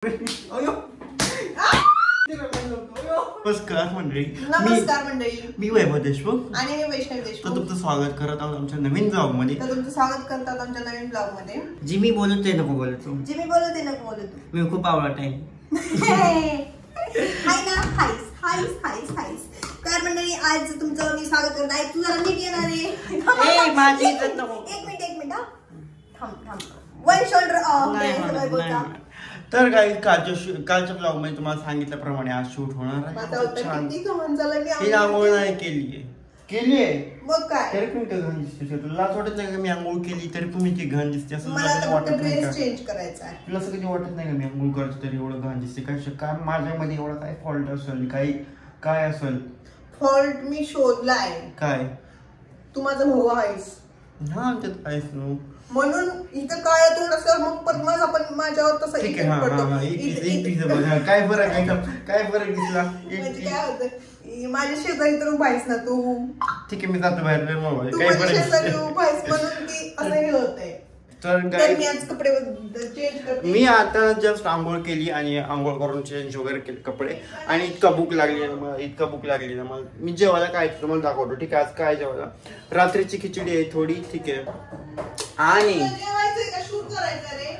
नमस्कार मंडळी. मी वैभव देशमुख आणि मी वैष्णवी देशमुख. तुमचं स्वागत करत आहोत आमच्या नवीन ब्लॉग मध्ये. तुमचं स्वागत करतात आमच्या नवीन ब्लॉग मध्ये. जी मी बोलत ते नको बोलत तू. जी मी बोलत ते नको बोलत तू. मी खूप आवडत आहे. हाय ना, हायस हायस हायस हायस. तर मंडळी आज तुमचं मी स्वागत करत आहे. तू जरा नीट येणार आहे. माझी इज्जत नको. एक मिनिट थांब. One shoulder of. तर काही कालच्या ब्लॉग मध्ये तुम्हाला सांगितल्याप्रमाणे आज शूट होणार आहे. ही आंघोळ नाही केलीये मग काय तरी पण घाण दिसते. तुला असं वाटत नाही का मी आंघोळ केली तरी पण मी ती घाण दिसते असं वाटत नाही का? चेंज करायचा आहे तुला असं कधी वाटत नाही का मी आंघोळ करतो तरी एवढं घाण दिसते? काय माझ्यामध्ये एवढा काय फॉल्ट असेल? काय असेल फॉल्ट? मी शोधलाय. काय? तू माझा भाऊ आहेस. हा त्यात काहीच नव्हतं म्हणून इथं काय थोडस मग पण आपण माझ्यावर तसं ठीक आहे. काय फरक आहे? काय फरक दिसला? म्हणजे काय होतं माझ्या शेजारी तर उभा आहेस ना तू. ठीक आहे मी जातो बाहेर. काय शेजारी उभा आहेस म्हणून की असं हे होतंय. तर मी आज कपडे चेंज करते. मी आता जस्ट आंघोळ केली आणि आंघोळ करून चेंज वगैरे केले कपडे आणि इतका भूक लागली ना मला. मी जेवायला काय तुम्हाला दाखवतो. ठीक आहे आज काय जेवायला? रात्रीची खिचडी आहे थोडी. ठीक आहे आणि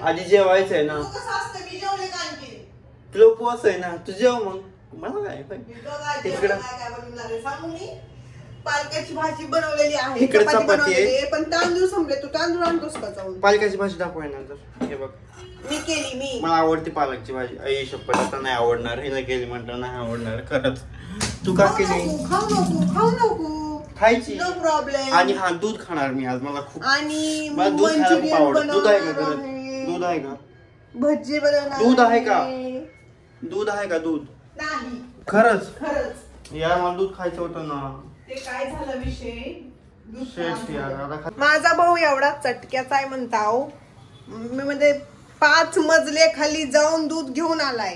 आधी जेवायचं आहे ना. तुला उपवास आहे ना तू जेव मग. मला काय तिकडं पालकाची भाजी बनवलेली आहे. इकडे चपाती आहे पण तांदूळ संपले. तू तांदूळ आणतोस का जाऊन? पालकाची भाजी दाखवाय नंतर. हे बघ मी केली. मला आवडते पालकची भाजी. आई शपथ आता नाही आवडणार. हिला केली म्हटलं नाही आवडणार खरंच. तू का केली? खाऊ नको खायची नो प्रॉब्लेम. आणि हा दूध खाणार मी आज. मला खूप आणि दूध खायला खूप आवडतं. दूध आहे का घरात? दूध आहे का? भजी बनवणार. दूध आहे का? दूध आहे का? दूध नाही. खरंच यार मला दूध खायचं होतं ना. ते काय झालं विषय? यार माझा भाऊ एवढा चटक्याचा आहे म्हणताव. मी म्हणजे 5 मजले खाली जाऊन दूध घेऊन आलाय.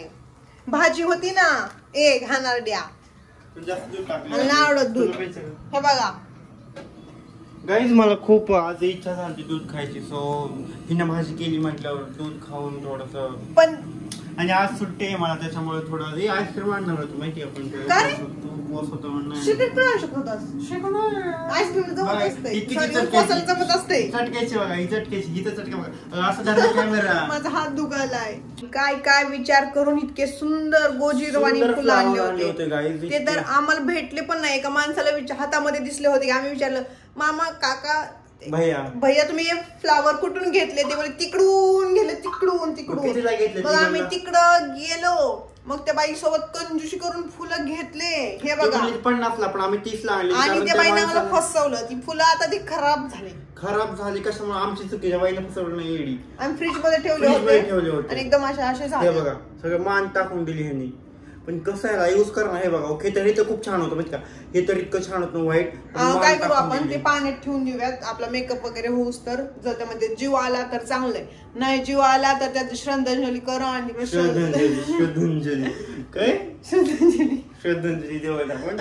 भाजी होती ना घाणारड्या आवडत दूध. हे बघा गाईज मला खूप आज इच्छा झाली दूध खायची. सो हिनं भाजी केली म्हटल्यावर दूध खाऊन थोडस. पण आणि आज सुट्टी आहे मला त्याच्यामुळे थोडं आईस्क्रीम आणणार होतो माहिती आपण. चटक्याची बघा ही चटक्याची चटका बघा असं कॅमेरा. माझा हात दुखायलाय. काय विचार करून इतके सुंदर गोजीरवाणी फुलं आणले होते ते तर आम्हाला भेटले पण नाही. एका माणसाला हातामध्ये दिसले होते. आम्ही विचारलं मामा काका भैया तुम्ही हे फ्लावर कुठून घेतले? ते बोले तिकडून गेले. तिकडून मग आम्ही तिकडं गेलो. मग त्या बाई सोबत कंजूशी करून फुलं घेतले. हे बघा 50ला पण आम्ही 30ला आणली. आणि त्या बाईने मला फसवलं. ती फुलं आता ती खराब झाली. कशामुळे? आमची चुकीच्या बाईला फसवलं नाही. येडी आम्ही फ्रीज मध्ये ठेवले होते आणि एकदम असे झाले. हे बघा सगळं मान टाकून दिली ह्यांनी. पण कसं आहे यूज करणं. हे बघा ओके तर हे तर खूप छान होतं माहिती का? हे तर इतकं छान होतं व्हाईट. काय करू आपण ते पाण्यात ठेवून देऊयात. आपला मेकअप वगैरे होऊस तर जर त्यामध्ये जीव आला तर चांगलंय. नाही जीव आला तर त्यात श्रद्धांजली करा. आणि श्रद्धांजली देवायला पण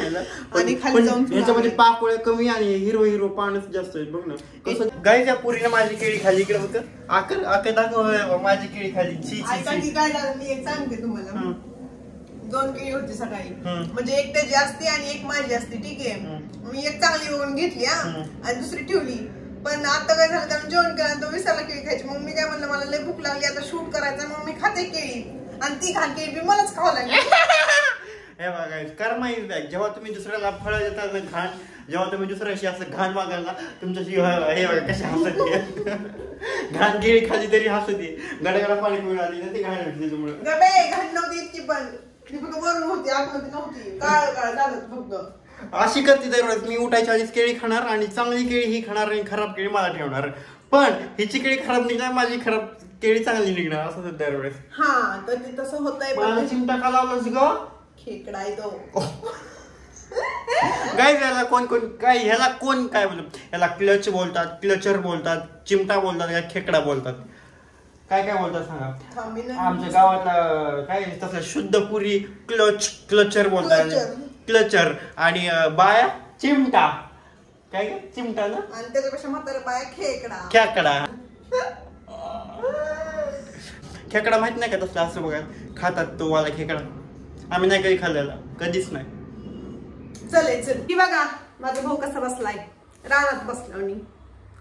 आणि खाली जाऊन याच्यामध्ये पाकोळ्या कमी आणि हिरो पाणच जास्त आहेत. बघ ना कसं गाईच्या पुरीने माझी केळी खाली. इकडे बघ आके दाखव माझी केळी खाली. काय मी एक सांगते तुम्हाला. 2 केळी होती सकाळी. म्हणजे एक त्याची असते आणि एक माझी असते. ठीक आहे मी एक चांगली बघून घेतली आणि दुसरी ठेवली. पण आता काय झालं त्यानं जेवण केलं तो विसरला केळी खायची. मग मी काय म्हणलं मला लय भूक लागली आता शूट करायचं. मग मी खाते केळी आणि ती घाण केळी मलाच खावं लागली. हे बघा कर्म इज बॅक. जेव्हा तुम्ही दुसऱ्याला फळ देता ना घाण, जेव्हा तुम्ही दुसऱ्याशी असं घाण वागाल ना तुमच्याशी हे बघा कशी हसते. घाण केळी खाली तरी हसते. गडागडा पाणी पिऊन आली ना ती घाण भेटते त्यामुळे. घाण नव्हती इतकी पण वरून होती आतमध्ये नव्हती. काळ झालं फक्त. अशी करते दरवेळेस. मी उठायच्या आधीच केळी खाणार आणि चांगली केळी ही खाणार आणि खराब केळी मला ठेवणार. पण हिची केळी खराब निघणार माझी खराब केळी चांगली निघणार असं दरवेळेस. हा तर ते तसं होतंय. मला चिमटा का लावलास ग? खेकडा आहे तो. गाईज ह्याला कोण काय बोलतात? ह्याला क्लच बोलतात, क्लचर बोलतात, चिमटा बोलतात का खेकडा बोलतात? काय बोलतात सांगा? आमच्या गावातला काय तसं शुद्ध पुरी क्लचर बोलतात. क्लचर आणि बाया चिमटा. काय चिमटा ना. आणि त्याच्यापेक्षा म्हातारा बाया खेकडा. खेकडा माहित नाही का तसला असं बघा खातात तो वाला खेकडा. आम्ही नाही कधी खाल्लेला, कधीच नाही. चल की बघा माझा भाऊ कसा बसलाय रानात बसला आणि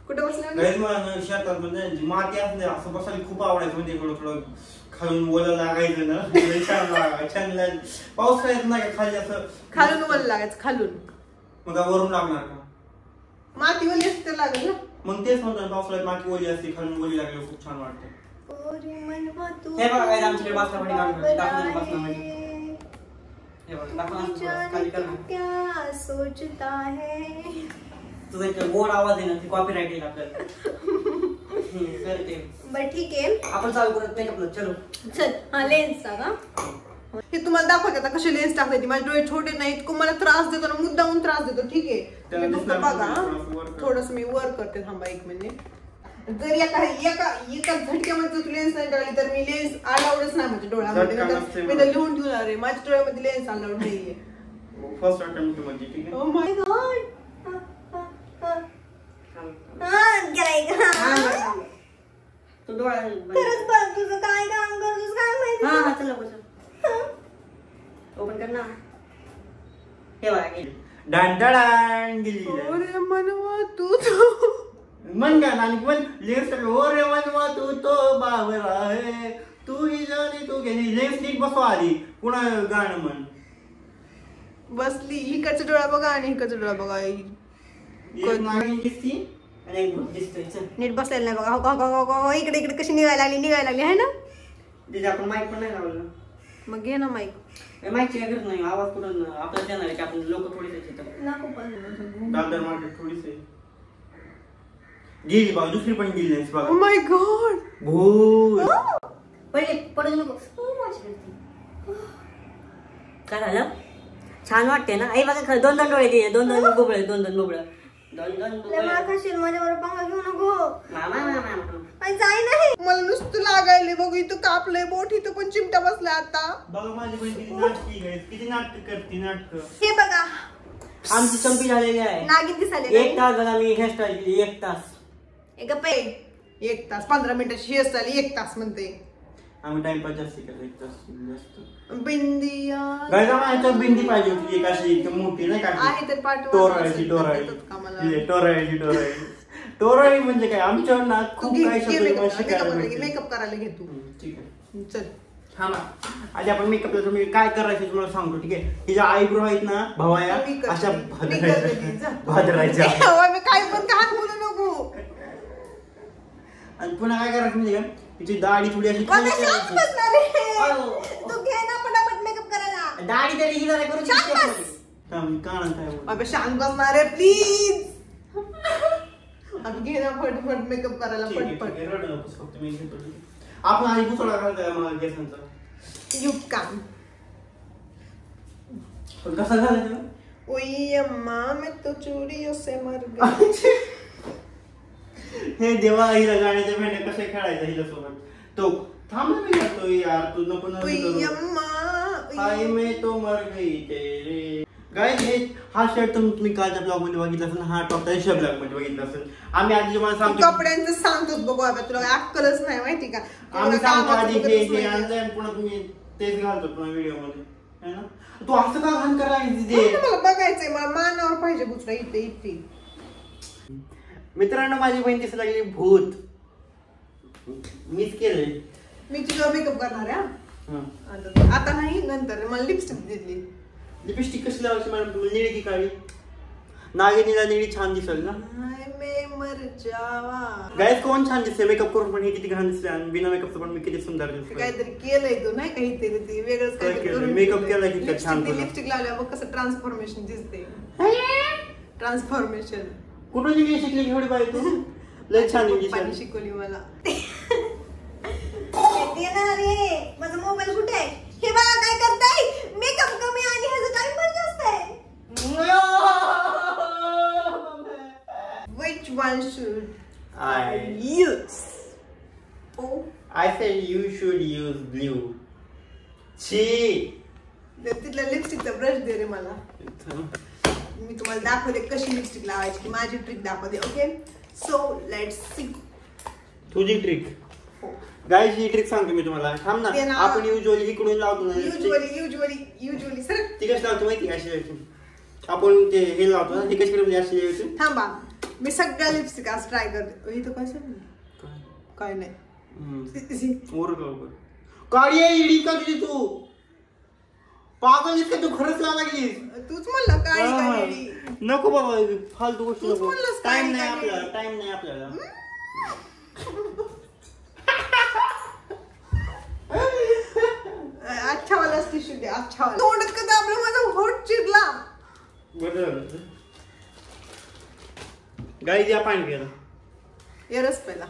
कुठे बसला शेतात म्हणजे माती असते असं बसायला खूप आवडायचं म्हणजे थोडं खालून बोलायला लागायचं ना. छान पाऊस येत नाही का खाली असं खालून बोलायला लागायचं खालून. मग वरून लागणार का माती ओली असते लागेल ना. मग तेच म्हणतो पावसाळ्यात माती ओली असते खालून ओली लागली खूप छान वाटतं. हे बघा काय आमच्याकडे बासलापडी क्या सोचता है तुझा एक गोड आवाज आहे ना ती कॉपीराइट येईल आपल्याला. बरं ठीक आहे आपण चालू करत नाही का चलो चल. हा लेन्स का हे तुम्हाला दाखवते आता कसे लेन्स टाकले. माझे डोळे छोटे नाहीत मला त्रास देतो ना मुद्दामून त्रास देतो. ठीक आहे तुम्ही फक्त बघा थोडस मी वर करते थांबा 1 मिनिट. जर एका झटक्यामध्ये तू लेन्स नाही टाकली तर मी लेन्स अलाउडच नाही माझ्या डोळ्यामध्ये. मी तर लिहून ठेवणार आहे माझ्या डोळ्यामध्ये लेन्स अलाउड नाहीये. फर्स्ट अटेम्प्ट मध्ये ठीक आहे. ओ माय गॉड तू डोळा खरंच बघ तुझं काय काम करतोस काय माहिती. हा चल ओपन कर ना. हे बघा डांडाडान गेली अरे मनवा तू मन गाणं आणि पण लेन्स ओरे मनवा तू तो बाबरा आहे तू ही जाणी तू गेली. लेन्स नीट बसवा आली पुन्हा गाणं म्हण. बसली इकडचा डोळा बघा आणि इकडचा डोळा बघा. नीट बसलेला नाही बघा. इकडे इकडे कशी निघायला लागली आहे ना. तिथे आपण माईक पण नाही लावलं. मग घे ना माईक. माईकची काय गरज नाही आवाज कुठून आपल्याला देणार आहे की आपण लोक थोडीच दादर मार्केट थोडीच गेली बघा दुसरी पण गेली नाही बघा. ओ माय गॉड भूत पहिले पडू नको. काय झालं छान वाटते ना. आई बघा 2 डोळे दे 2 बुबळे 2 बुबळ 2 बुबळे माझ्यावर पंगा घेऊ नको. मामा जाई नाही मला नुसतं लागायले बघू इथं कापलंय बोट इथं पण चिमटा बसलाय आता. बघा माझी बहीण किती नाटकी आहे किती नाटक करते नाटक. हे बघा आमची चंपी झालेली आहे. नागिन दिसायले 1 तास झाला मी हेअरस्टाईल केली 1 तास. 1 तास 15 मिनिटाची हेअरस्टाईल 1 तास म्हणते. आम्ही टाइमपास जास्त केला 1 तास जास्त. बिंदिया गायचा बिंदी पाहिजे होती एक अशी एकदम मोठी नाही का आहे तर पाठवा. टोराळी म्हणजे काय आमच्यावर ना खूप काही शब्द शिकायला मेकअप करायला घे तू. ठीक आहे चल. हा ना आधी आपण मेकअपला तुम्ही काय करायचं तुम्हाला सांगतो ठीक आहे. हिच्या आयब्रो आहेत ना भवाया अशा भादरायच्या. मी काय पण हात बोलू नको. आणि पुन्हा काय करायचं म्हणजे का तिची दाढी थोडी अशी तू घे ना पटापट मेकअप करायला. दाढी तरी हिला नाही करू अबे शांत बसणार आहे प्लीज. घे ना फटफट मेकअप करायला पटपट. आपण आधी पुसडा घालतोय मला केसांचा. युग काम कसा झाला ओई अम्मा मैं तो चोरियों से मर गई. हे देवा हिला गाण्याच्या भेंड्या कसे खेळायचं हिच्यासोबत. तो थांब मी करतो यार तू नको ना. ओई अम्मा हाय मैं तो मर गई तेरे. गाइस हे हा शर्ट तुम्ही कालच्या ब्लॉग मध्ये बघितला असेल. हा टॉप त्याच्या ब्लॉग मध्ये बघितला असेल. आम्ही आधी तुम्हाला सांगतो कपड्यांचं सांगतोच बघू आता तुला अक्कलच नाही माहिती का. आम्ही सांगतो आधी हे आणलंय आणि पुन्हा तुम्ही तेच घालतो पुन्हा व्हिडिओ मध्ये है ना. तू असं का घाण करायचं मला बघायचंय मला मानावर पाहिजे दुसरा इथे इथे. मित्रांनो माझी बहीण दिसू लागली भूत. मीच केलंय. मी तुझा मेकअप करणार आहे आता नाही नंतर. मला लिपस्टिक दिली. लिपस्टिक कशी लावायची मॅडम तुम्ही निळी की काळी. नागिनीला निळी छान दिसेल ना. गाईस कोण छान दिसते मेकअप करून पण हे किती घाण दिसते आणि बिना मेकअपचं पण मी किती सुंदर दिसते. काहीतरी केलंय तू नाही काहीतरी वेगळंच काहीतरी मेकअप केला की छान. लिपस्टिक लावल्यावर कसं ट्रान्सफॉर्मेशन दिसते. ट्रान्सफॉर्मेशन कुठून शिकली एवढी बाई तू. लय छान इंग्लिश शिकवली मला. माझा मोबाईल कुठे आहे हे बघा काय करताय. मेकअप कमी आणि ह्याचं टाइम पण जास्त आहे. Which one should I use? Oh, I said you should use blue. ची तिथला लिपस्टिकचा ब्रश दे रे मला. मी तुम्हाला दाखवते कशी लिपस्टिक लावायची. माझी ट्रिक दाखवते. Okay so let's see. तुझी ट्रिक गाईज ही ट्रिक सांगतो मी तुम्हाला. थांब ना, आपण युजली इकडून लावतो ना. युजली सर ती कशी लावतो माहिती का? अशी आपण ते हे लावतो ना, ती कशी करायची अशी लावायची. थांबा, मी सगळ्या लिपस्टिक आज ट्राय करते. इथं काय नाही काळी इडी का तुझी? तू पागल का? तू खरंच लावा लागलीस. तूच म्हणलं काळी. नको बाबा, फालतू गोष्ट नको. टाइम नाही आपल्याला. अच्छा वाला टिश्यू दे. अच्छा वाला. तोंडात का दाबलं, माझा होठ चिरला. गाईज या पाणी प्यायला. येरच पहिला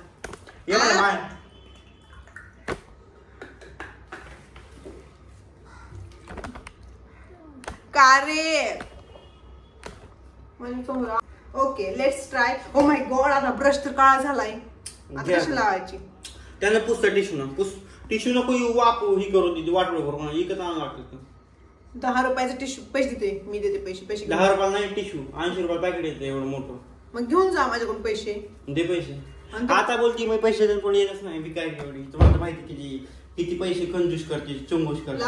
का रे. Okay, let's try. Oh my god, आता ब्रश तर काळा झालाय. आता कशी लावायची? त्यानं पुसतं टिश्यू ना. टिश्यू नको वापरू, ही करून देते, वाटलं करून. इकत आणलं वाटतं. 10 रुपयाचा टिश्यू पैसे देते मी. देते पैसे. 10 रुपयाला नाही टिश्यू, 80 रुपये पॅकेट येतं एवढं मोठं. मग घेऊन जा माझ्याकडून पैसे. दे पैसे. आता बोलती मी पैसे देऊन पण येतच नाही. विकाय एवढी तुम्हाला माहिती किती पैसे कंजूस करते, चुंगूस करते.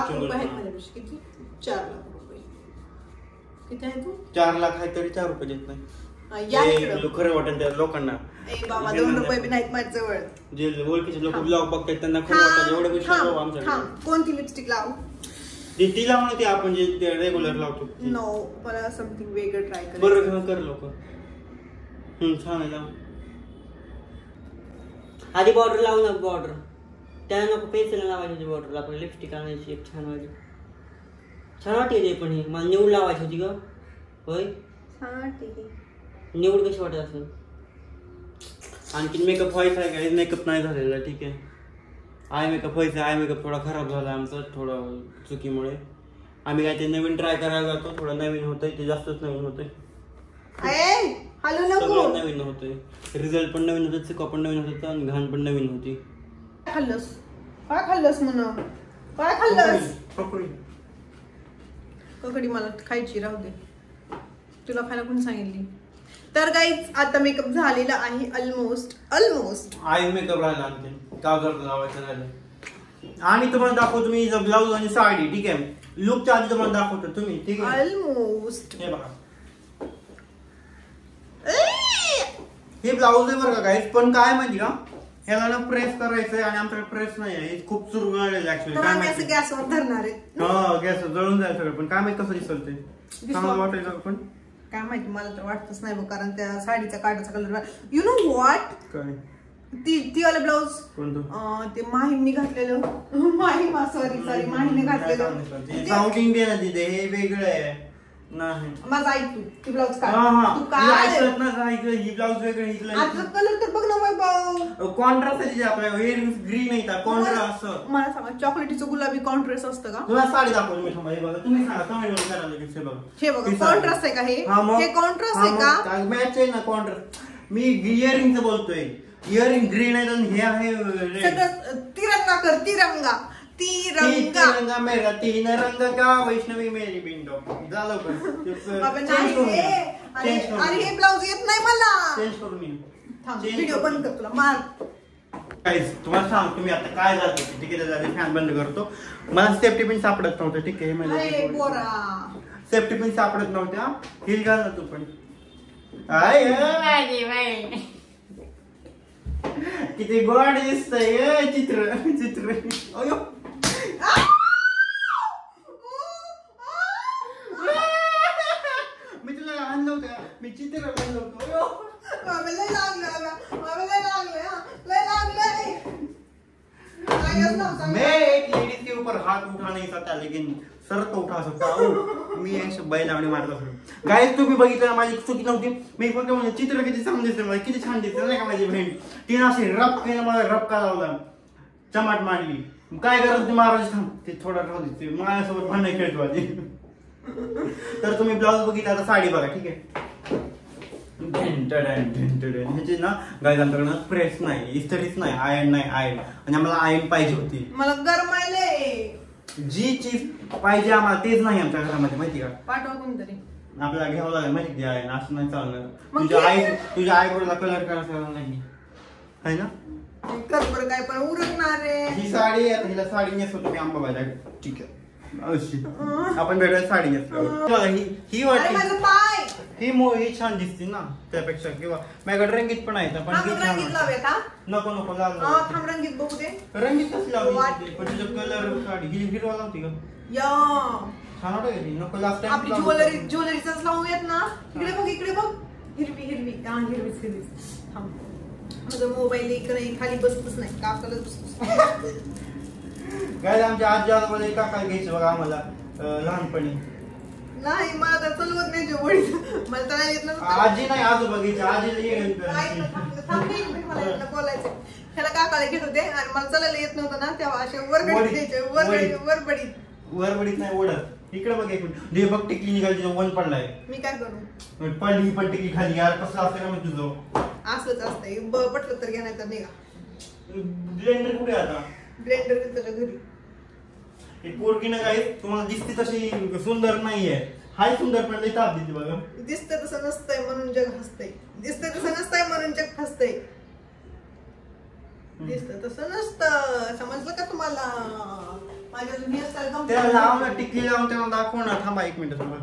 किती? 4 लाख रुपये. किती आहे तू? 4 लाख आहे तरी 4 रुपये देत नाही. खरं वाटत त्या लोकांना. बाबा 2 रुपये बी नाहीत माझ्याजवळ. जे ओळखीचे लोक ब्लॉग बघतात त्यांना खरं वाटत एवढे पैसे आमच्याकडे. कोणती लिपस्टिक लावू? ती लावून होती आपण जे रेग्युलर लावतो. नो, मला समथिंग वेगळं ट्राय कर. बरं कर लोक. छान आहे. लाव आधी बॉर्डर लावू ना. बॉर्डर त्याला नको, पेन्सिल लावायची बॉर्डर. आपण लिपस्टिक आणायची एक छान वाटते. छान वाटते पण ही मला निवड लावायची होती ग. होय, छान वाटते. निवड कशी वाटत असेल? आणखी मेकअप व्हायचा आहे का? मेकअप नाही झालेला. ठीक आहे, आय मेकअप व्हायचा. आय मेकअप थोडा खराब झाला आमचा, थोडं चुकीमुळे. आम्ही काय ते नवीन ट्राय करायला जातो. थोडं नवीन होतंय, ते जास्तच नवीन होतंय. सगळं नवीन होतंय. रिझल्ट पण नवीन होतं, चुका पण नवीन होतं आणि घाण पण नवीन होती. काय खाल्लंस म्हणा? काय खाल्लंस? ककडी मला खायची, राहू दे. तुला खायला कोणी सांगितली? तर गाईज आता मेकअप झालेला आहे ऑलमोस्ट. आय मेकअप राहिला, आणखी काजळ लावायचं राहिलं. आणि तुम्हाला दाखवतो मी ब्लाऊज आणि साडी. ठीक आहे, लुकच्या आधी तुम्हाला दाखवतो तुम्ही. ठीक आहे, ऑलमोस्ट. हे बघा, हे ब्लाऊज आहे बरं का गाईज. पण काय माहिती का, ह्याला ना प्रेस करायचंय आणि आमच्याकडे प्रेस नाही आहे. खूप चुरगळलेलं ऍक्च्युअली. काय माहिती गॅसवर धरणार आहे. हा, गॅस जळून जायचं सगळं. पण काय माहिती कसं दिसल ते, चांगलं वाटायचं. पण काय माहिती, मला तर वाटतच नाही बघ. कारण त्या साडीचा काटाचा कलर, यु नो व्हॉट, काय ती वाला ब्लाऊज ते माहीमनी घातलेलं. माहीने घातलेलं. साऊथ इंडियन तिथे हे वेगळं आहे. नाही माझं ऐक तू, ती ब्लाऊज काय ही ब्लाऊज वेगळं. कलर तर बघ ना बाबा, कॉन्ट्रास्ट आहे आपल्या. हेअर ग्रीन आहे का कॉन्ट्रास्ट? मला सांगा, चॉकलेटीचं गुलाबी कॉन्ट्रास्ट असतं का? तुला साडी दाखवतो मी. थांबा, हे बघा, तुम्ही सांगा कमेंट मध्ये करा. हे बघा, कॉन्ट्रास्ट आहे का? हे कॉन्ट्रास्ट आहे का? मॅच आहे ना कॉन्ट्रास्ट. मी इयरिंगचं बोलतोय. इयरिंग ग्रीन आहे आणि हे आहे तिरंगा कर. तिरंगा मेरा 3 रंग का वैष्णवी मेरी बिंडो. झालं पण आणि हे ब्लाऊज येत नाही मला. चेंज करून व्हिडिओ बंद कर, तुला मार. तुम्हाला सांगतो मी आता काय झालं. ठीक आहे, फॅन बंद करतो. मला सेफ्टी पिन सापडत नव्हतं. ठीक आहे, सेफ्टी पिन सापडत नव्हत्या. हिल घाल ना तू पण. किती गोड दिसतंय चित्र. अयो, मी तुला आणलं होतं, मी चित्र आणलं होतं. मैं एक लेडीज के ऊपर हाथ उठा नहीं सकता, लेकिन सर तो उठा सकता. मी बैलावणी मारत असतो. गाईज तुम्ही बघितलं, माझी चुकी नव्हती. मी फक्त म्हणजे चित्र किती चांगलं दिसतं मला, किती छान दिसतं नाही का माझी बहीण. तिने असे रपकेनं मला रपका लावला, चमाट मांडली. काय गरज महाराज थांब, ते थोडा राहू दे, माझ्यासोबत भांडण खेळतो आधी. तर तुम्ही ब्लाऊज बघितला, आता साडी बघा. ठीक आहे, ह्याची ना गाईज आमच्याकडनं प्रेस नाही, इस्त्रीच नाही, आयर्न नाही. आणि आम्हाला आयर्न पाहिजे होती. मला गरमायले. जी चीज पाहिजे आम्हाला तेच नाही आमच्या घरामध्ये, माहिती का? पाठवा कोणतरी. आपल्याला घ्यावं लागेल माहिती आहे, असं नाही चालणार. तुझ्या आईब्रोला कलर करायचा नाही आहे ना. कर बरं काय पण उरकणार रे. ही साडी आता हिला साडी नेसवतो मी अंबाबाईला. ठीक आहे अशी आपण भेटूया साडी नेसतो. ही वाटली माझं पाय ही छान दिसते ना त्यापेक्षा. किंवा माझ्याकडे रंगीत पण आहे पण रंगीत लावूयात हा. नको लाल थांब रंगीत बघू दे. रंगीत कसं लावली पण तुझा कलर साडी हिरवा लावते का या छान वाटत. नको लास्ट टाइम आपली ज्वेलरीचाच लावूयात ना. इकडे बघ हिरवी थांब. माझा मोबाईल इकडे खाली बसतच नाही काकाला बसतच. काय आमच्या आजी आजोबाला काका घ्यायचं बघा आम्हाला लहानपणी. नाही मला तर चलवत नाही जेवढी मला तर येत नव्हतं. आजी नाही आजोबा घ्यायचे. आजीला बोलायचं ह्याला काकाला घेत होते आणि मला चालायला येत नव्हतं ना तेव्हा असे वरबडीत घ्यायचे. वरबडीत नाही ओढत. इकडे बघ एक मिनिट बघ टिकली निघाली वन पडलाय. मी काय करू पडली पण टिकली खाली यार कसं असतं का मग तुझं असंच असतंय. पटलं तर घ्या नाही तर निघा. ब्लेंडर कुठे आता ब्लेंडर त्याच्या घरी. पोरगी ना काय तुम्हाला दिसते तशी सुंदर नाहीये. हाय सुंदर पण लई ताप देते बघा. दिसतंय तसं नसतंय म्हणून जग हसतंय. दिसतंय तसं नसतंय म्हणून जग हसतंय. दिसतंय तसं नसतं. समजलं का तुम्हाला. माझ्या त्याला लावून टिकली लावून त्यांना दाखव ना. थांबा एक मिनिट थांबा.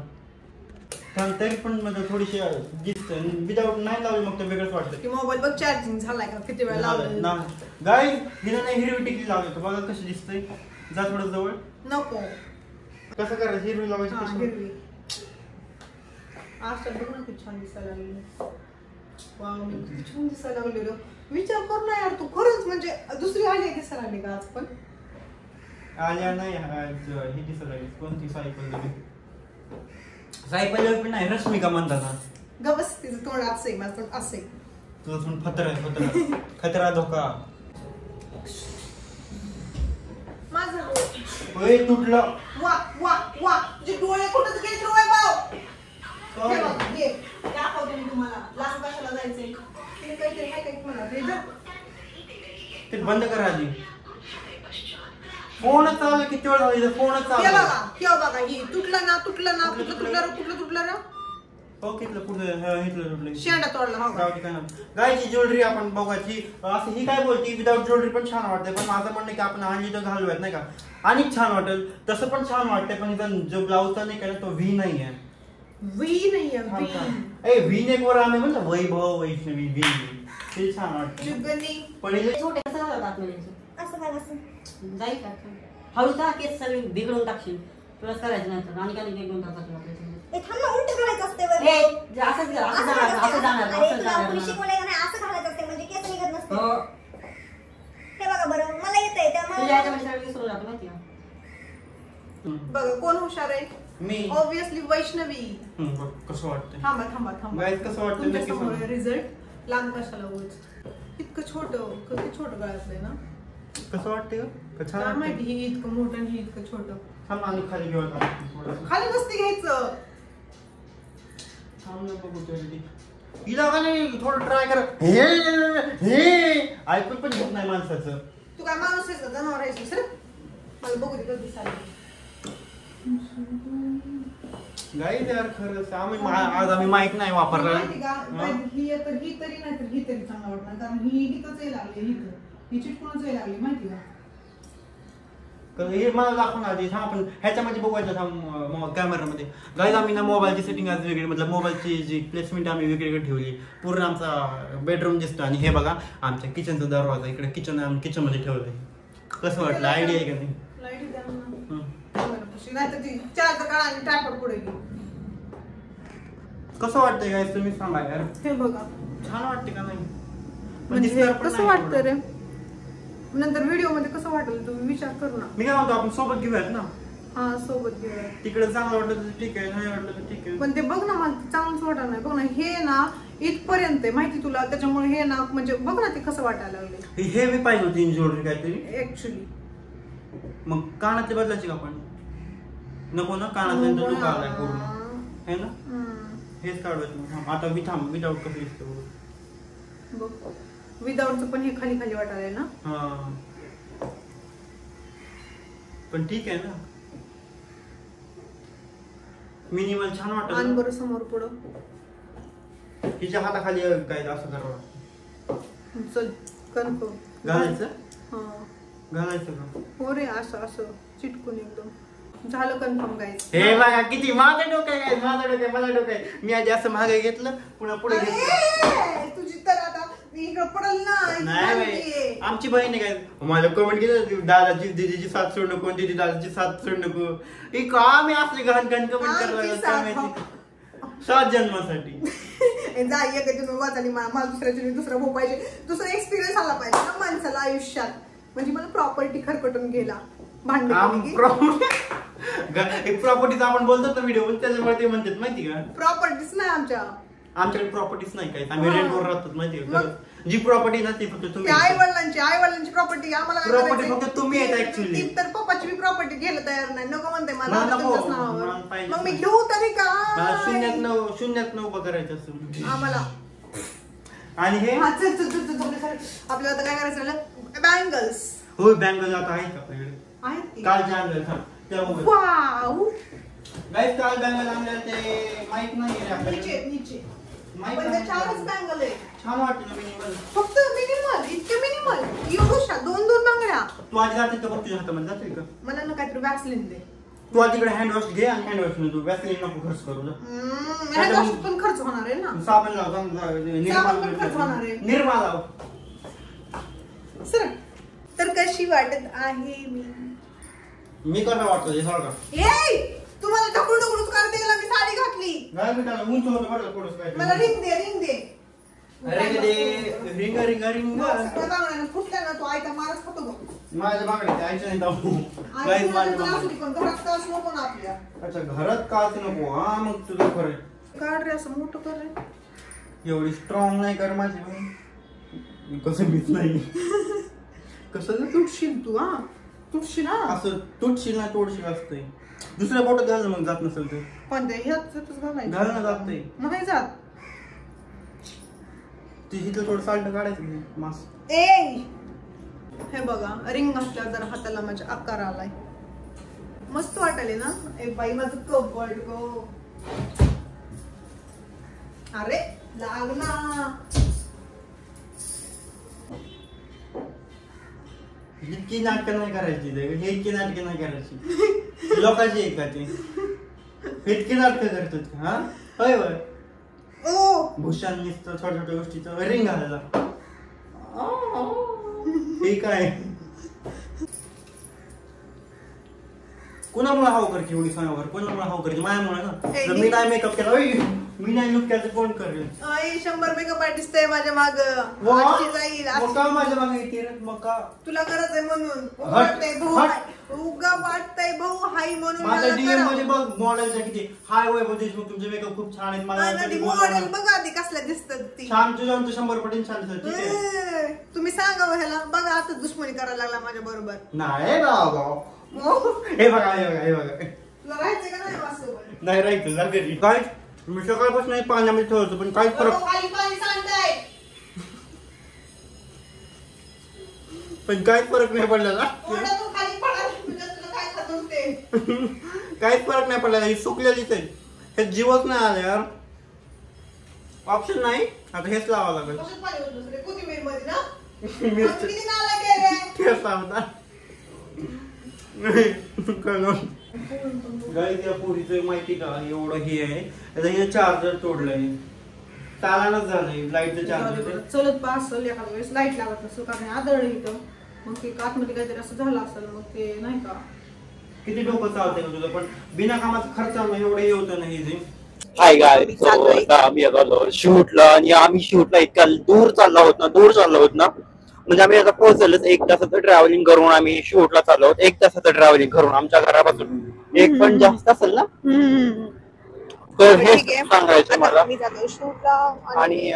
तरी पण म्हणजे थोडीशी दिसतं. विदाऊट नाही लावली मग तर वेगळंच वाटतं. की मोबाईल बघ चार्जिंग झालाय का किती वेळ लावला. गाय हिला नाही हिरवी टिकली लावली बघा कशी दिसतंय. जा थोडं जवळ. नको कसं करायचं हिरवी लावायची हिरवी. आज बघ ना किती छान दिसायला लागली. वाव किती छान दिसायला लागली रे. विचार कर ना यार तू खरंच म्हणजे दुसरी आली दिसायला लागली का आज पण. आल्या नाही ही दिसायला लागली. कोणती साई पल्लवी पण नाही रश्मिका म्हणतात ना. गबस तिचं तोंड असं आहे माझं तोंड असं आहे. तुझं तोंड फतरा खतरा धोका. माझं तुटलं. वा तुझे डोळे कुठं गेले डोळे भाऊ. दाखवते मी तुम्हाला. लांब कशाला जायचंय ते काहीतरी आहे काही म्हणा. ते बंद करा आधी. फोनच चालू किती वेळ झाला फोनच चालू. बघा ही तुटलं ना कुठलं तुटलं ना. ओके पुढे शेंडा तोडला. गायची ज्वेलरी आपण बघायची असं ही काय बोलती विदाऊट ज्वेलरी पण छान वाटते. पण माझं म्हणणं की आपण आणली तर घालूयात नाही का आणि छान वाटेल तसं पण छान वाटते. पण जो ब्लाऊजचा नाही का तो व्ही नाही आहे. व्ही नेक वर आम्ही म्हणतो वैभव वैष्णवी व्ही ते छान वाटतं. पहिले जाईल का हळू जा केस सगळे बिघडून टाकशील. तुला करायचं नाही तर आणि काय बिघडून टाकायचं आपल्याला. उलट घालायचं असते असं जाणार म्हणजे केस निघत नसते. हे बघा बरं मला येतंय त्यामुळे. बघा कोण हुशार आहे. मी ऑब्विसली वैष्णवी. कसं वाटतं थांबा कसं वाटतं रिझल्ट लांब कशाला उगाच. इतकं छोटं गळ्यातलंय ना. कसं वाटतं काय माहिती हे इतकं मोठं आणि हे इतकं छोटं. थांब आणि खाली घेऊन खाली नसते घ्यायचं. थांब ना बघू हिला का नाही थोडं ट्राय करा. हे ऐकून पण घेत नाही माणसाचं. तू काय माणूस आहेस का जनावर आहेस सर. मला बघू दे कधी दिसायला. गाईज यार खरंच आज आम्ही माईक नाही वापरला. ही तरी नाही तर ही तरी चांगला वाटणार कारण ही इथंच लागली. ही चिटकूनच लागली माहिती का. हे मला दाखवून आधी थांब आपण ह्याच्यामध्ये बघायचं थांब कॅमेरामध्ये. गाईज आम्ही ना मोबाईलची सेटिंग आज वेगळी मतलब मोबाईलची जी प्लेसमेंट आम्ही वेगळीकडे ठेवली. पूर्ण आमचा बेडरूम दिसतो आणि हे बघा आमच्या किचनचा दरवाजा इकडे किचन मध्ये ठेवलंय. कसं वाटलं आयडिया आहे का नाही. कसं वाटतंय गाईज तुम्ही सांगा यार. हे बघा छान वाटते का नाही. म्हणजे कसं वाटतं रे नंतर व्हिडिओ मध्ये कसं वाटेल तुम्ही विचार करू ना. मी काय म्हणतो आपण सोबत घेऊयात ना. हा सोबत घेऊया. तिकडे चांगलं वाटलं तर ठीक आहे नाही वाटलं तर ठीक आहे. पण ते बघ ना मला चांगलंच वाटत नाही. बघ ना हे ना इथपर्यंत आहे माहिती तुला. त्याच्यामुळे हे ना म्हणजे बघ ना ते कसं वाटायला लागले. हे मी पाहिजे होती ज्वेलरी काहीतरी ऍक्च्युली. मग कानातले बदलायचे का आपण. नको ना कानातले तर दुखा आलाय पूर्ण है ना. हेच काढवायचं आता विदाऊट कसं दिसतं बघ. विदाऊटचं पण हे खाली खाली वाटायला ना. हा पण ठीक आहे ना. मिनिमल छान वाटत. आणि बरं समोर पुढं हिच्या हाताखाली काय असं करावं. चल कन्फर्म घालायचं हा घालायचं का? हो रे असं असं चिटकून एकदम झालं कन्फर्म गाईस. हे बघा किती माझं डोकं आहे, माझं डोकं आहे, मला डोकं आहे. मी आधी असं मागे घेतलं पुन्हा पुढे घेतलं. तुझी तर आता इकडं पडल ना. नाही बाई, आमची बहीण आहे काय मला कमेंट केलं दादाची दीदीची साथ सोड नको, दीदी दादाची साथ सोड नको. हे का मी असले घाण घाण कमेंट करायला 7 जन्मासाठी. जा एक तुम्ही वाचाली मला दुसरा भाऊ पाहिजे, दुसरा एक्सपिरियन्स आला पाहिजे ना माणसाला आयुष्यात. म्हणजे मला प्रॉपर्टी खरकटून गेला प्रॉपर्टीचा आपण बोलतो ना व्हिडिओ, त्याच्यामुळे ते म्हणतात माहिती का प्रॉपर्टीच नाही आमच्याकडे प्रॉपर्टीच नाही काय, आम्ही रेंटवर राहतो माहिती का. जी प्रॉपर्टी नसते फक्त तुम्ही आई वडिलांची प्रॉपर्टी आम्हाला प्रॉपर्टी फक्त तुम्ही येत ऍक्च्युअली. तर पप्पाची बी प्रॉपर्टी घ्यायला तयार नाही, नको म्हणते मला. मग मी मला घेऊ तरी का शून्यात उभं करायचं असं आम्हाला. आणि हे आपल्याला आता काय करायचं बँगल्स. होय बँगल आता आहेत आपल्याकडे, आहेत कालचे आणले वाव गाईस. काल बँगल आणले ते माहित नाही नीचे चारच बँगल आहे. छान वाटतं मिनिमल, फक्त मिनिमल, इतके मिनिमल. एवढ्या 2 बांगड्या. तू आधी जाते का बघ तुझ्या हातामध्ये जाते का? मला ना काहीतरी वॅसलिन दे. तू आधी तिकडे हँड वॉश घे आणि हँड वॉश मध्ये तू वॅसलिन नको खर्च करू जा. हँड वॉश पण खर्च होणार आहे ना. साबण लाव, निर्मा लाव सर. तर कशी वाटत आहे मी कसं वाटतो हे सगळं? तुम्हाला ढकलूच करते गेला. मी साडी घातली. काय मी त्याला उंच होतं बरं थोडंसं काय. मला रिंग दे रिंग फुटल्या ना तू आयता मारच खातो बघ. माझ्या बाकडे आईच्या नाही दाबू. घरात नको ना आपल्या. अच्छा घरात काच नको. हा मग तुझं खरं काढ रे असं मोठं कर रे. एवढी स्ट्रॉंग नाही कर माझी बहीण. कसं मीच नाही कसं तुटशील तू. हा तुटशील ना. असं तुटशील ना तोडशील असतंय. दुसऱ्या बोटात घाल मग जात नसेल तर. पण ते घालायचं घाल ना जातंय नाही जात. ते इथं थोडं साल्ट काढायचं मास. हे बघा रिंग घातल्यावर जरा हाताला माझ्या आकार आलाय. मस्त वाटायले ना. बाई माझं कपड गो. अरे लाग ना. इतकी नाटकं नाही करायची, हे इतकी नाटकं नाही करायची. लोकांची एक का ते इतकी नाटकं करतात. हा होय होय. भूषण नुसतं छोट्या छोट्या गोष्टीचं रिंग घालायला. हे काय कुणामुळे हाव करते एवढी सांगावर? कोणामुळे हाव करते? मायामुळे ना. जर मी नाही मेकअप केला, मी नाही लुक केला, कोण करेल? 100 मेकअप आर्टिस्ट आहे माझ्या माग. जाईल माझ्या मागे येते मग का? तुला गरज आहे म्हणून. उगा वाटतंय भाऊ हाय म्हणून. माझ्या डीएम मध्ये बघ मॉडेलच्या किती हाय वय देशमुख तुमचे मेकअप खूप छान आहेत. मॉडेल बघा आधी कसल्या दिसतात ती. छान तुझ्या 100 पटीने छान दिसत. तुम्ही सांगा ह्याला. बघा आता दुश्मनी करायला लागला माझ्या बरोबर. नाही बाबा. हे बघा हे बघा. तुला राहायचं का नाही माझ्यासोबत? नाही राहायचं जा घरी. काय मी सकाळपासून पाण्यामध्ये ठेवतो पण काहीच फरक नाही पडला ना. काहीच फरक नाही पडला. ही सुकलेलीच आहे. हे जीवच नाही आले यार. ऑप्शन नाही. आता हेच लावावं लागेल. तेच लावता या पोरीचं माहिती का एवढं हे आहे. आता हे चार्जर तोडलंय. चालानच झालंय लाईटचं चार्जर. चलत पासल एखाद्या वेळेस लाईट लागत नसेल कारण आदळ इथं. मग ते आतमध्ये काहीतरी असं झालं असेल. मग ते नाही का किती डोकं चालतंय का तुझं? पण बिना कामाचं खर्च एवढं हे होतं नाही ते. हाय गाईस, आम्ही आलो शूटला आणि आम्ही शूटला इतका दूर चाललो होत ना म्हणजे आम्ही आता पोहोचलोच. 1 तासाचं ट्रॅव्हलिंग करून आम्ही शूटला चाललो आहोत. 1 तासाचं ट्रॅव्हलिंग करून आमच्या घरापासून. 1 पण जास्त असेल ना. तर हे सांगायचं मला. आणि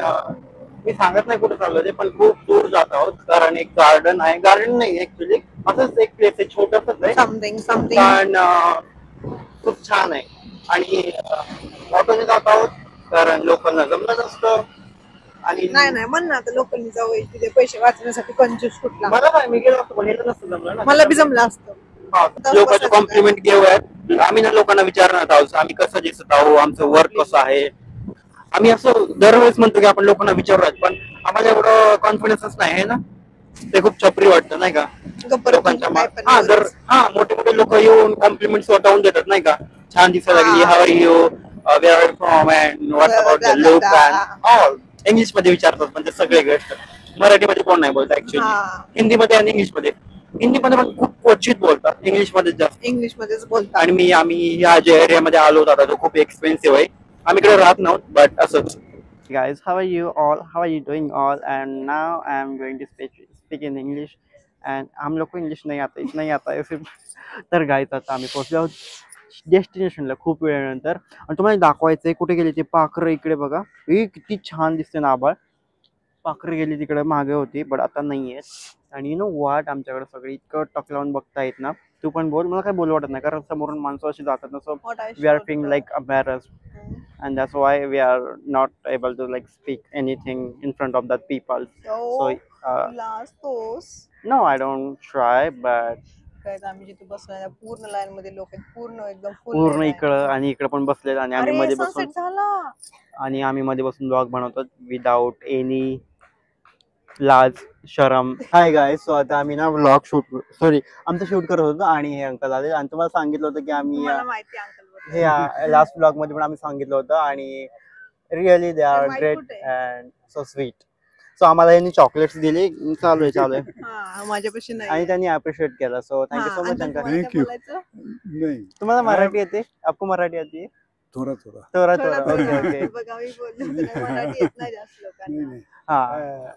मी सांगत नाही कुठे चाललो ते पण खूप दूर जात आहोत कारण एक गार्डन आहे. गार्डन नाही ऍक्च्युअली असंच एक प्लेस आहे छोटसच आहे पण खूप छान आहे. आणि ऑटोने जात आहोत कारण लोकांना जमलं नसतं. आणि नाही म्हण ना आता लोकांनी जाऊ तिथे पैसे वाचण्यासाठी कंजूस कुठला. मला काय मी गेलो असतो पण हे नसतं जमलं ना. मला बी जमलं असतं. लोकांचे कॉम्प्लिमेंट घेऊयात. आम्ही ना लोकांना विचारणार आहोत आम्ही कसं दिसत आहोत, आमचं वर्क कसं आहे. आम्ही असं दरवेळेस म्हणतो की आपण लोकांना विचारूयात पण आम्हाला एवढं कॉन्फिडन्सच नाही आहे ना. ते खूप छपरी वाटतं नाही का लोकांच्या मोठे मोठे लोक येऊन कॉम्प्लिमेंट स्वतःहून देतात नाही का छान दिसायला लागली how are you where are from and what about the look and all English मध्ये विचारतात म्हणजे सगळे गोष्ट मराठीमध्ये कोण नाही बोलत ऍक्च्युअली हिंदीमध्ये आणि इंग्लिशमध्ये हिंदीमध्ये पण खूप क्वचित बोलतात इंग्लिशमध्ये जास्त इंग्लिशमध्येच बोलतात आणि आम्ही ह्या ज्या एरियामध्ये आलो होतो आता तो खूप एक्सपेन्सिव्ह आहे आम्ही इकडे राहत नव्हत बट असंच guys how are you all how are you doing all and now I am going to speak in English and हम लोग को इंग्लिश नहीं आता है सिर्फ तर गाईज आता आम्ही पोहोचलो आहोत डेस्टिनेशनला खूप वेळानंतर आणि तुम्हाला दाखवायचंय कुठे गेली ती पाखरं इकडे बघा ही किती छान दिसते ना आभाळ पाखरं गेली तिकडे मागे होती बट आता नाही आहेत आणि यू नो वाट आमच्याकडे सगळी इतकं टक लावून बघता येत ना तू पण बोल मला काय बोल वाटत नाही कारण समोरून माणसं अशी जातात ना so we are feeling like embarrassed and that's why we are not able to like speak anything in front of that people so no I don't try but आम्ही जिथे बसलो पूर्ण लाईन मध्ये लोक पूर्ण एकदम पूर्ण इकडं आणि इकडे पण बसलेत आणि आम्ही मध्ये बसून आणि आम्ही मध्ये बसून ब्लॉग बनवतो विदाउट एनी लाज शरम हाय गाईज सो आता आम्ही ना व्लॉग आमचं शूट करत होतो आणि हे अंकल आले आणि तुम्हाला सांगितलं होतं की आम्ही हे लास्ट ब्लॉग मध्ये पण आम्ही सांगितलं होतं आणि really they are great and so sweet so आम्हाला यांनी चॉकलेट्स दिली चालू आहे माझ्यापाशी नाही आणि त्यांनी अप्रिशिएट केलं so thank you so much uncle thank you तुम्हाला मराठी येते आपको मराठी आती थोड़ा थोड़ा okay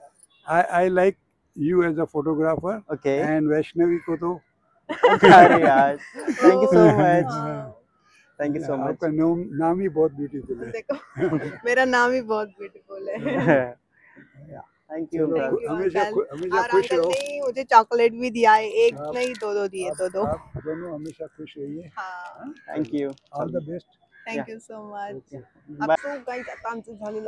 I like you as a photographer. Okay. And Vaishnavi को तो अरे यार thank you so much thank you so much आपका नाम ही बहुत ब्यूटीफुल है देखो मेरा नाम ही बहुत ब्यूटीफुल है थैंक यू हमेशा खुश रहो मुझे चॉकलेट भी दिया है एक नहीं दो दिए दो आप दोनों हमेशा खुश रहिए thank you all the best thank you so much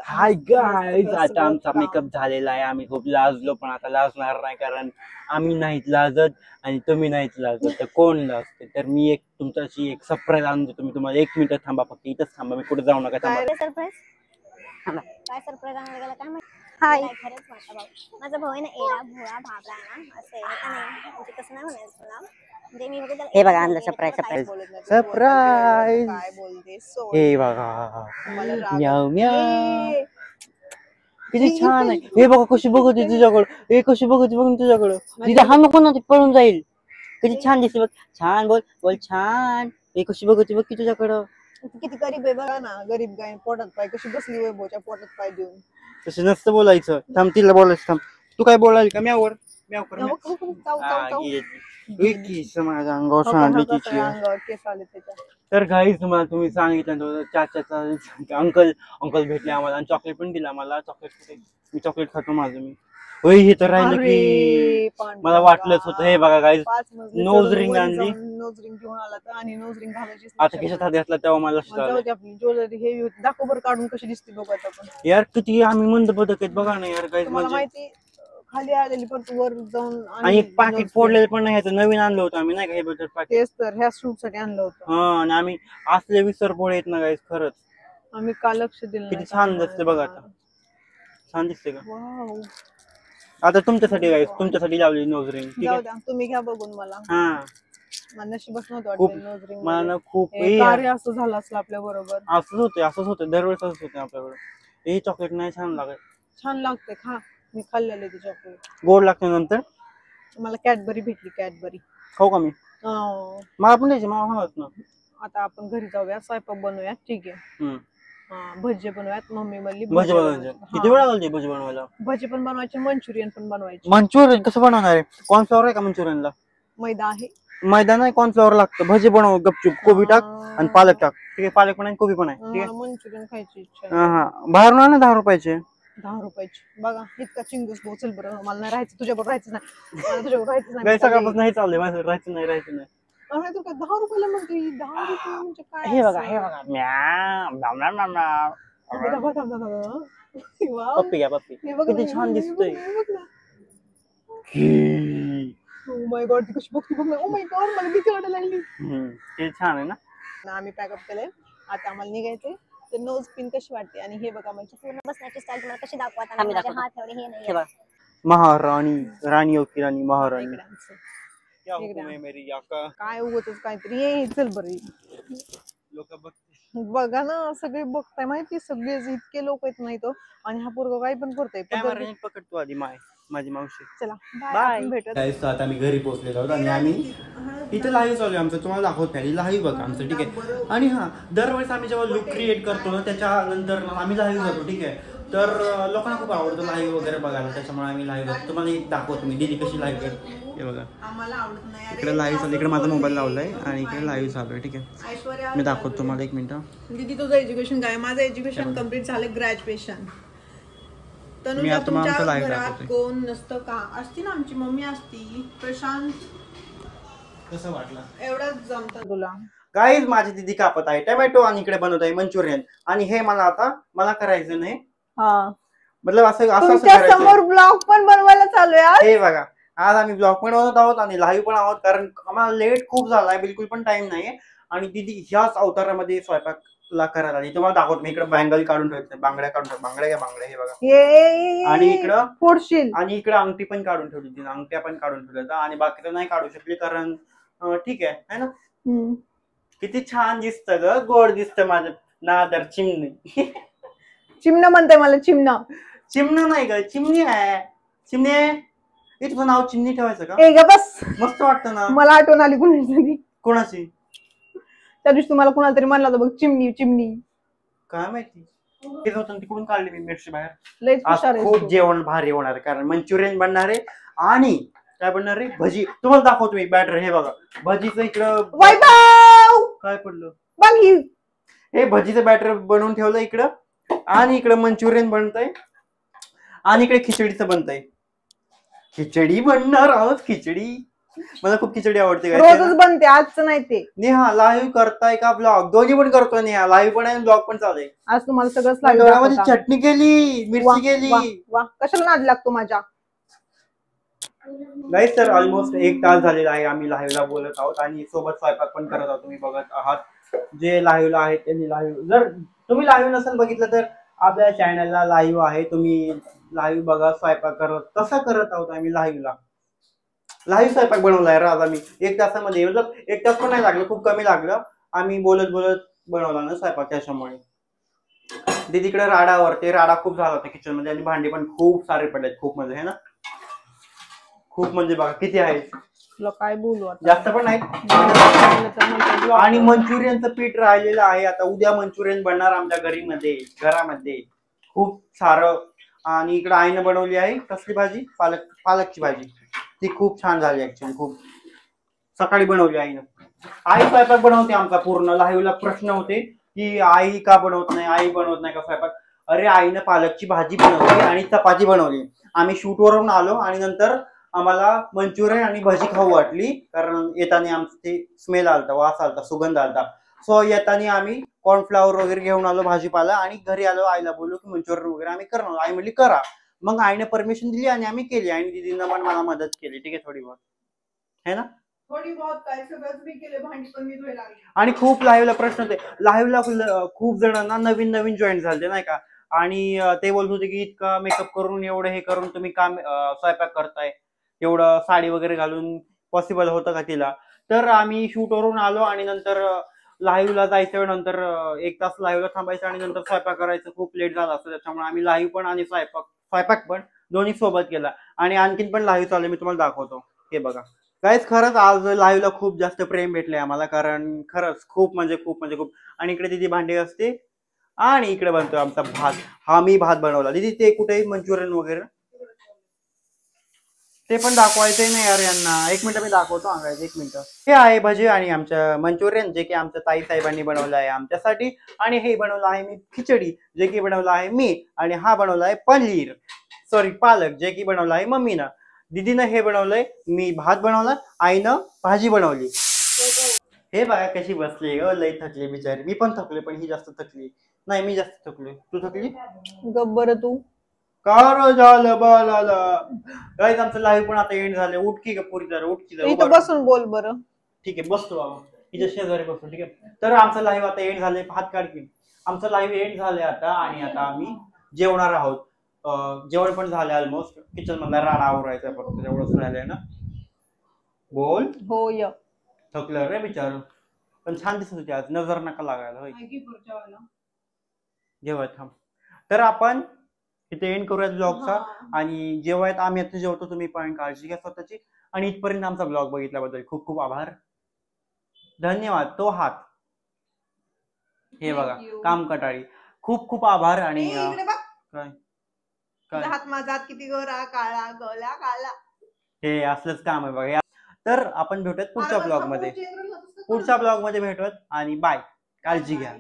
hi guys आता आमचा मेकअप झालेला आहे आम्ही खूप लाजलो पण आता लाजणार नाही कारण आम्ही नाहीत लाजत आणि तुम्ही नाहीत लाजत तर कोण लाजते तर मी एक तुमच्याशी एक सरप्राईज आणून देतो मी तुम्हाला 1 मिनिट थांबा फक्त इथंच थांबा मी कुठे जाऊ नका थांबा काय सरप्राईज आणायला गेला काय माहिती हाय खरंच माझा भाऊ माझा भाऊ आहे ना एडा भोळा भाबरा ना असं आहे का नाही म्हणजे कसं नाही म्हणायचं ना हे बघा आणलं सरप्राईज काय बोलतेस हे बघा म्याव म्याव किती छान आहे हे बघा कशी बघते तुझ्याकडं हे कशी बघते बघ तुझ्याकडं तिथे हा नको ना पळून जाईल किती छान दिसते बघ छान बोल छान हे कशी बघते बघ की तुझ्याकडं किती गरीब आहे बघा ना गरीब गाय पोटात पाय कशी बसली वैभवच्या पोटात पाय देऊन तसं नसतं बोलायचं थांब तिला बोलायचं थांब तू काय बोलायला का म्यावर म्याव कर माझ्या अंगावर तर गाईज तुम्ही सांगितलं चाचाचा अंकल भेटले आम्हाला आणि चॉकलेट पण दिला मला चॉकलेट मी चॉकलेट खातो माझं मी होय हे तर राहिलं की मला वाटलंच होतं हे बघा गाईज नोज रिंग आणली नोज रिंग घेऊन आला तर आणि नोज रिंग घालायची आता खिशात हात घातला तेव्हा मला ज्वेलरी हे दाखवबर काढून कशी दिसते बघा यार किती आम्ही मंद बदक आहेत बघा ना यार गाईज मला माहिती खाली आलेली पण वर जाऊन आणि पाकिट फोडलेलं पण नाही नवीन आणलं होतं आम्ही नाही का हे बटर पाकिट तेच तर ह्या शूट साठी आणलं होतं हा आणि आम्ही असले विसरपोळे आहेत ना गाईज खरंच आम्ही का लक्ष दिलं किती छान दिसते बघा आता छान दिसते का आता तुमच्यासाठी गाईज तुमच्यासाठी लावली नोज रिंग ठीक आहे तुम्ही घ्या बघून मला हा मला नशीबच नव्हतं वाटतं नोज रिंग मला ना खूप कार्य असं झालं असलं आपल्या बरोबर असंच होतं दरवेळेस असंच होतं आपल्याकडे हे चॉकलेट नाही छान लागत छान लागते खा मी खाल्लेले ते चॉकलेट गोड लागते नंतर मला कॅडबरी भेटली कॅडबरी खाऊ का मी मला पण द्यायची मला हवंच ना आता आपण घरी जाऊया स्वयंपाक बनवूया ठीक आहे भजी बनवूयात मम्मी म्हणली भजी बनवायचे किती वेळ लागली भजी बनवायला भजी पण बनवायचे मंचुरियन पण बनवायचे मंचुरियन कसं बनवणार आहे कॉर्नफ्लॉवर आहे का मंचुरियनला मैदा आहे मैदा नाही कॉर्नफ्लॉवर लागतं भजी बनव गपचूप कोबी टाक आणि पालक टाक ठीक आहे पालक पण आहे कोबी पण आहे ठीक आहे मंचुरियन खायची इच्छा हा बाहेरून आण ना 10 रुपयाचे 10 रुपयाची बघा इतका चिंगूस बोचल बरं मला नाही राहायचं तुझ्याबरोबर राहायचं नाही मला तुझ्याबरोबर राहायचं नाही सकाळपासून नाही चाललंय माझं राहायचं नाही तू काय 10 रुपयाला म्हणते 10 रुपये म्हणजे काय हे बघा पप्पी घ्या पप्पी किती छान दिसतोय ओ माय गॉड ती कशी बघते बघ ओ माय गॉड मला भीती वाटायला लागली ते छान आहे ना आम्ही पॅकअप केलंय आता आम्हाला निघायचंय तर नोज पिन कशी वाटते आणि हे बघा म्हणजे पूर्ण बसण्याची स्टाईल तुम्हाला कशी दाखवता माझे हात एवढे हे नाही महाराणी राणियों की राणी महाराणी क्या हुकुम है मेरी आका. काय उगतच काहीतरी ये चल बरं लोक बघते बघा ना सगळे बघताय माहिती सगळे इतके लोक येत नाही तो आणि हा पोरगा काय पण करतोय कॅमेरा पकडतो आधी माझी मावशी. चला बाय भेटत गाईस आता आम्ही घरी पोहोचलेलो आहोत आणि आम्ही इथे लाईव्ह चालू आहे आमचं. तुम्हाला दाखवत नाही लाईव्ह बघा आमचं ठीक आहे. आणि हा दरवेळेस आम्ही जेव्हा लुक क्रिएट करतो ना त्याच्यानंतर आम्ही लाईव्ह जातो ठीक आहे. तर लोकांना खूप आवडतं लाईव्ह वगैरे बघायला त्याच्यामुळे आम्ही लाईव्ह जातो. तुम्हाला एक दाखवतो मी दीदी कशी लाईव्ह करते हे बघा. इकडे लाईव्ह चालू इकडे माझा मोबाईल लावलाय आणि इकडे लाईव्ह चालू आहे ठीक आहे. मी दाखवतो तुम्हाला 1 मिनिट. दीदी तुझं एज्युकेशन काय? माझं एज्युकेशन कम्प्लीट झालं ग्रॅज्युएशन. मी आता तुमचं लाईव्ह घरात दाखवते. कोण नसतं का? असती ना आमची मम्मी असती. प्रशांत कसं वाटलं एवढंच जमतं तुला. गाईज माझी दीदी कापत आहे टोमॅटो आणि इकडे बनवत आहे मंचुरियन आणि हे मला करायचं नाही. मतलब असं समोर ब्लॉग पण बनवायला चालू आहे. हे बघा आज आम्ही ब्लॉग पण बनवत आहोत आणि लाईव्ह पण आहोत कारण आम्हाला लेट खूप झालाय बिलकुल पण टाइम नाहीये. आणि दीदी ह्याच अवतारामध्ये स्वयंपाकला करायला आली. तुम्हाला दाखवतो मी इकडे बँगल काढून ठेवते बांगड्या काढून ठेवते बांगड्या हे बघा. आणि इकडं फोडशील आणि इकडे अंगठी पण काढून ठेवली तिने अंगठ्या पण काढून ठेवल्या आणि बाकीचं नाही काढू शकली कारण ठीक आहे ना. किती छान दिसतं ग गोड दिसतं माझं नादर चिमणी. चिमणं म्हणते मला चिमणं. चिमणं नाही ग चिमणी आहे. चिमणे तुझं नाव चिमणी ठेवायचं का? ए ग बस मस्त वाटतं ना. मला आठवण आली कुणाची. कोणाची? त्या दिवशी तुम्हाला कुणाला तरी म्हणला होता बघ चिमणी चिमणी. काय माहिती ते होतं तिकडून काढली मी मिरची बाहेर. लयच हुशार आहे खूप जेवण भारी होणार आहे कारण मंचुरियन बनणार आहे आणि काय बनणार आहे भजी. तुम्हाला दाखवतो मी बॅटर हे बघा भजीचं इकडं काय पडलं बघ हे भजीचं बॅटर बनवून ठेवलं इकडं आणि इकडं मंचुरियन बनतंय आणि इकडे खिचडीचं बनतंय. खिचडी बनणार आहोत खिचडी. मला खूप खिचडी आवडते. रोजच बनते आजचं नाही ते. नेहा लाईव्ह करताय का ब्लॉग? दोन्ही पण करतोय नेहा लाईव्ह पण आहे ब्लॉग पण चालू आहे. आज तुम्हाला सगळंच लाईव्ह. चटणी केली मिरची केली. कशाला नाद लागतो माझ्या. गाईस तर ऑलमोस्ट 1 तास झालेला आहे आम्ही लाईव्हला बोलत आहोत आणि सोबत स्वयंपाक पण करत आहोत. तुम्ही बघत आहात जे लाईव्हला आहे त्यांनी लाईव्ह जर तुम्ही लाईव्ह नसेल बघितलं तर आपल्या चॅनलला लाईव्ह आहे. तुम्ही लाईव्ह बघा स्वयंपाक करत कसं करत आहोत आम्ही लाईव्हला. लाईव्ह स्वयंपाक बनवलाय आज आम्ही 1 तासामध्ये. मतलब 1 तास पण नाही लागलं खूप कमी लागलं. आम्ही बोलत बोलत बनवला ना स्वयंपाक त्याच्यामुळे. दीदीकडे राडा खूप झाला होता किचन मध्ये आणि भांडी पण खूप सारे पडलेत खूप म्हणजे है ना. खूप म्हणजे बघा किती आहेत. तुला काय बोलू जास्त पण नाही. आणि मंचुरियनचं पीठ राहिलेलं आहे. आता उद्या मंचुरियन बनणार आमच्या घरामध्ये खूप सारं. आणि इकडे आईने बनवली आहे कसली भाजी पालकची भाजी. ती खूप छान झाली ऍक्च्युअली. खूप सकाळी बनवली आईनं. आई स्वयंपाक बनवते आमचा पूर्ण. लाईव्हला प्रश्न होते की आई का बनवत नाही का स्वयंपाक. अरे आईनं पालकची भाजी बनवली आणि चपाती बनवली. आम्ही शूट वरून आलो आणि नंतर आम्हाला मंचुरियन आणि भजी खाऊ वाटली कारण येताना आमचं ते स्मेल आलता वास आलता सुगंध आलता. सो येताना आम्ही कॉर्नफ्लावर वगैरे घेऊन आलो भाजीपाला आणि घरी आलो. आईला बोललो की मंचुरियन वगैरे आम्ही करणार. आई म्हणली करा. मग आईने परमिशन दिली आणि आम्ही केली आणि दीदीनं पण मला मदत केली ठीक आहे थोडी बहुत है ना. थोडी बहुत काय सगळंच मी केलं भांडी पण मी धुवायला लागली. आणि खूप लाईव्हला प्रश्न होते. लाईव्हला खूप जणांना नवीन जॉईन झाले नाही का आणि ते बोलत होते की इतका मेकअप करून एवढं हे करून तुम्ही काम स्वयंपाक करताय एवढं साडी वगैरे घालून पॉसिबल होतं का तिला. तर आम्ही शूटवरून आलो आणि नंतर लाईव्हला जायचं नंतर 1 तास लाईव्हला थांबायचं आणि नंतर स्वयंपाक करायचं खूप लेट झाला असतं त्याच्यामुळे आम्ही लाईव्ह पण आणि स्वयंपाक पण दोन्ही सोबत केला. आणि आणखीन पण लाईव्ह चालू मी तुम्हाला दाखवतो हे बघा. गाईस खरंच आज लाईव्हला खूप जास्त प्रेम भेटले आम्हाला कारण खरंच खूप म्हणजे खूप. आणि इकडे दीदी भांडी असते आणि इकडे बनतो आमचा भात. हा मी भात बनवला. दीदी ते कुठेही मंचुरियन वगैरे ते पण दाखवायचंय नाही यार यांना. 1 मिनिट मी दाखवतो अंगायचं 1 मिनिट. हे आहे भजी आणि आमच्या मंचुरियन जे की आमच्या ताई साहेबांनी बनवलं आहे आमच्यासाठी. आणि हे बनवलं आहे मी खिचडी जे की बनवलं आहे मी. आणि हा बनवला आहे पालक जे की बनवलं आहे मम्मीनं. दीदीनं हे बनवलंय. मी भात बनवला. आईनं भाजी बनवली. हे बघा कशी बसली लई थकली बिचारी. मी पण थकले पण ही जास्त थकली नाही. मी जास्त थकलोय. तू थकली गब्बर तू कार झालं बालाला. गाईस आमचं लाईव्ह पण आता एंड झालं. उठकी का पुरी जरा उठकी इथं बसून बोल बरं. ठीक आहे बसतो बाबा तिच्या शेजारी बसतो ठीक आहे. तर आमचं लाईव्ह आता एंड झालंय. हात काढ की. आमचं लाईव्ह एंड झालंय आता आणि आता आम्ही जेवणार आहोत. जेवण पण झालं ऑलमोस्ट. किचन मधला राडा आवरायचा फक्त तेवढंच राहिलंय ना. बोल. होय. थकलं रे बिचार, पण छान दिसत होती आज. नजर नका लागायला. जेवत थांब. तर आपण इथे एंड करूयात ब्लॉगचा. आणि जेव्हा आम्ही आता जेवतो, तुम्ही पण काळजी घ्या स्वतःची. आणि इथपर्यंत आमचा ब्लॉग बघितल्याबद्दल खूप खूप आभार, धन्यवाद. तो हात हे बघा काम कटाळी, खूप खूप आभार. आणि काय हात माझा हात किती गोरा काळा गळा काळा, हे असलंच काम आहे बघा. तर आपण भेटूयात पुढच्या ब्लॉग मध्ये भेटूयात. आणि बाय, काळजी घ्या.